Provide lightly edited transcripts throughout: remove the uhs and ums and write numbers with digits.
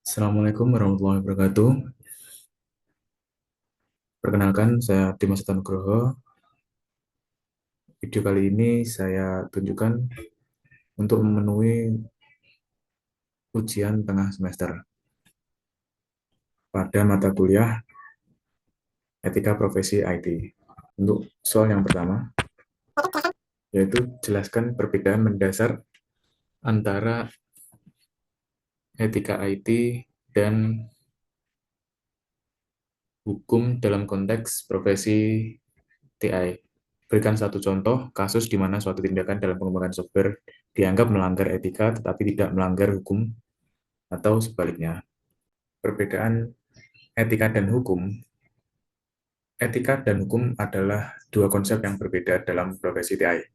Assalamualaikum warahmatullahi wabarakatuh. Perkenalkan, saya Dimas Nugroho. Video kali ini saya tunjukkan untuk memenuhi ujian tengah semester pada mata kuliah Etika Profesi IT. Untuk soal yang pertama, yaitu jelaskan perbedaan mendasar antara etika IT dan hukum dalam konteks profesi TI. Berikan satu contoh kasus di mana suatu tindakan dalam pengembangan software dianggap melanggar etika tetapi tidak melanggar hukum atau sebaliknya. Perbedaan etika dan hukum. Etika dan hukum adalah dua konsep yang berbeda dalam profesi TI.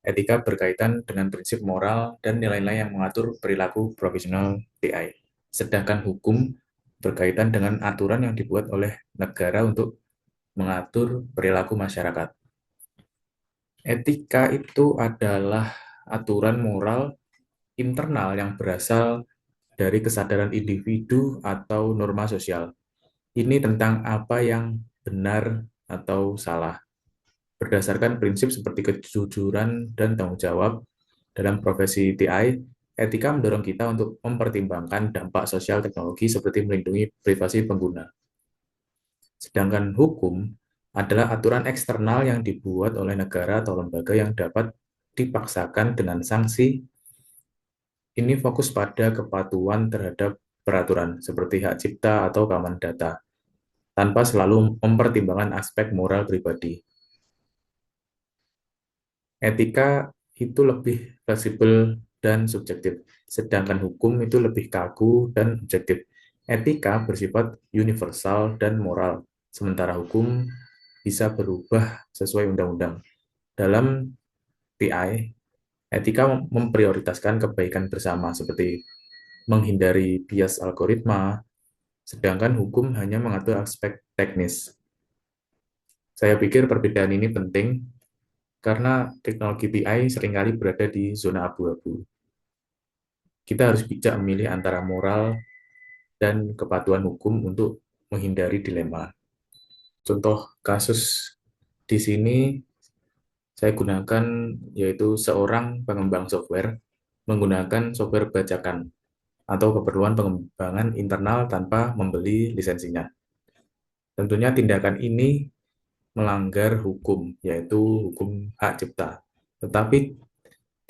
Etika berkaitan dengan prinsip moral dan nilai-nilai yang mengatur perilaku profesional TI. Sedangkan hukum berkaitan dengan aturan yang dibuat oleh negara untuk mengatur perilaku masyarakat. Etika itu adalah aturan moral internal yang berasal dari kesadaran individu atau norma sosial. Ini tentang apa yang benar atau salah. Berdasarkan prinsip seperti kejujuran dan tanggung jawab dalam profesi TI, etika mendorong kita untuk mempertimbangkan dampak sosial teknologi seperti melindungi privasi pengguna. Sedangkan hukum adalah aturan eksternal yang dibuat oleh negara atau lembaga yang dapat dipaksakan dengan sanksi. Ini fokus pada kepatuhan terhadap peraturan seperti hak cipta atau keamanan data, tanpa selalu mempertimbangkan aspek moral pribadi. Etika itu lebih fleksibel dan subjektif, sedangkan hukum itu lebih kaku dan objektif. Etika bersifat universal dan moral, sementara hukum bisa berubah sesuai undang-undang. Dalam PI, etika memprioritaskan kebaikan bersama seperti menghindari bias algoritma, sedangkan hukum hanya mengatur aspek teknis. Saya pikir perbedaan ini penting karena teknologi BI seringkali berada di zona abu-abu. Kita harus bijak memilih antara moral dan kepatuhan hukum untuk menghindari dilema. Contoh kasus di sini saya gunakan yaitu seorang pengembang software menggunakan software bajakan atau keperluan pengembangan internal tanpa membeli lisensinya. Tentunya tindakan ini melanggar hukum, yaitu hukum hak cipta. Tetapi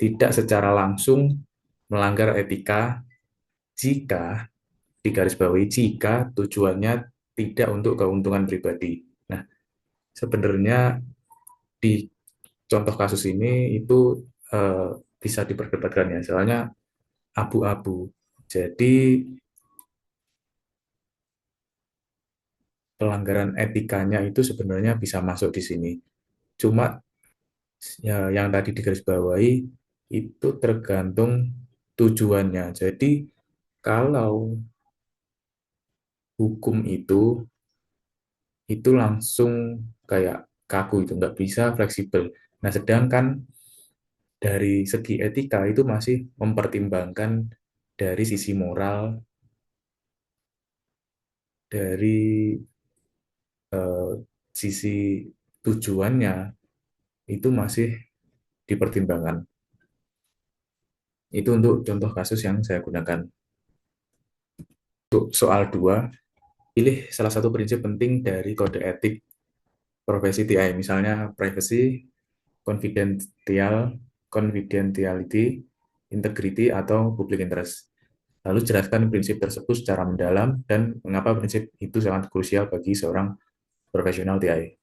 tidak secara langsung melanggar etika jika digarisbawahi jika tujuannya tidak untuk keuntungan pribadi. Nah, sebenarnya di contoh kasus ini itu eh, bisa diperdebatkan ya, soalnya abu-abu. Jadi pelanggaran etikanya itu sebenarnya bisa masuk di sini. Cuma ya yang tadi digarisbawahi itu tergantung tujuannya. Jadi kalau hukum itu langsung kayak kaku itu nggak bisa fleksibel. Nah, sedangkan dari segi etika itu masih mempertimbangkan dari sisi moral, dari eh, sisi tujuannya itu masih dipertimbangkan. Itu untuk contoh kasus yang saya gunakan. Untuk soal 2, pilih salah satu prinsip penting dari kode etik profesi TI, misalnya privacy, confidential, confidentiality, integrity, atau public interest. Lalu jelaskan prinsip tersebut secara mendalam dan mengapa prinsip itu sangat krusial bagi seorang profesional TI.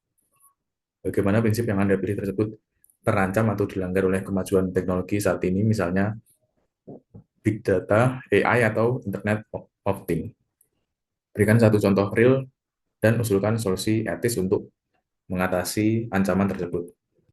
Bagaimana prinsip yang Anda pilih tersebut terancam atau dilanggar oleh kemajuan teknologi saat ini, misalnya big data, AI, atau Internet of Things. Berikan satu contoh real dan usulkan solusi etis untuk mengatasi ancaman tersebut.